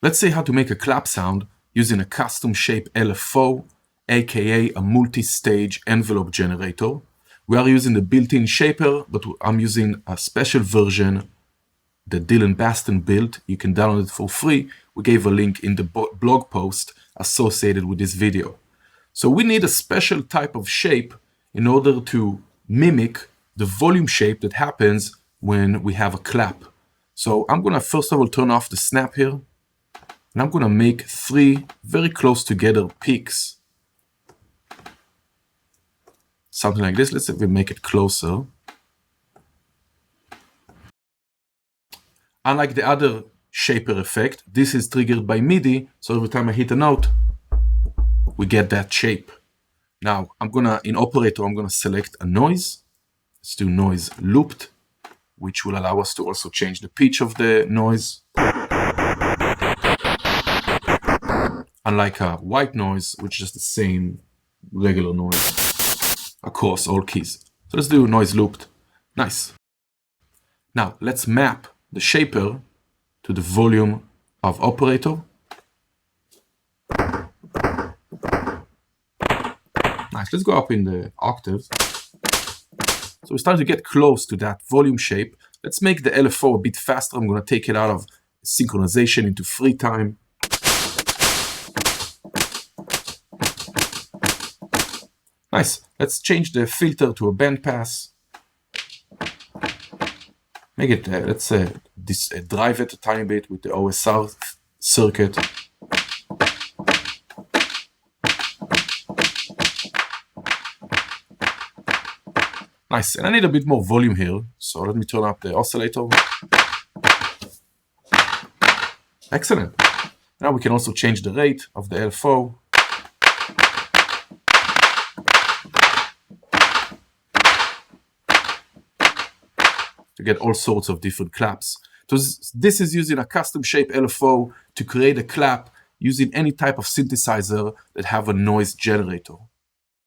Let's see how to make a clap sound using a custom shape LFO, aka a multi-stage envelope generator. We are using the built-in shaper, but I'm using a special version that Dylan Baston built. You can download it for free. We gave a link in the blog post associated with this video. So we need a special type of shape in order to mimic the volume shape that happens when we have a clap. So I'm gonna first of all turn off the snap here, and I'm gonna make 3 very close together peaks. Something like this. Let's see if we make it closer. Unlike the other shaper effect, this is triggered by MIDI, so every time I hit a note, we get that shape. Now, in operator, I'm gonna select a noise. Let's do noise looped, which will allow us to also change the pitch of the noise. Unlike a white noise, which is the same regular noise across all keys. So let's do noise looped. Nice. Now, let's map the shaper to the volume of operator. Nice, let's go up in the octaves. So we're starting to get close to that volume shape. Let's make the LFO a bit faster. I'm gonna take it out of synchronization into free time. Nice, let's change the filter to a bandpass. Make it, let's drive it a tiny bit with the OSR circuit. Nice, and I need a bit more volume here, so let me turn up the oscillator. Excellent. Now we can also change the rate of the LFO. To get all sorts of different claps. So this is using a custom shape LFO to create a clap using any type of synthesizer that have a noise generator.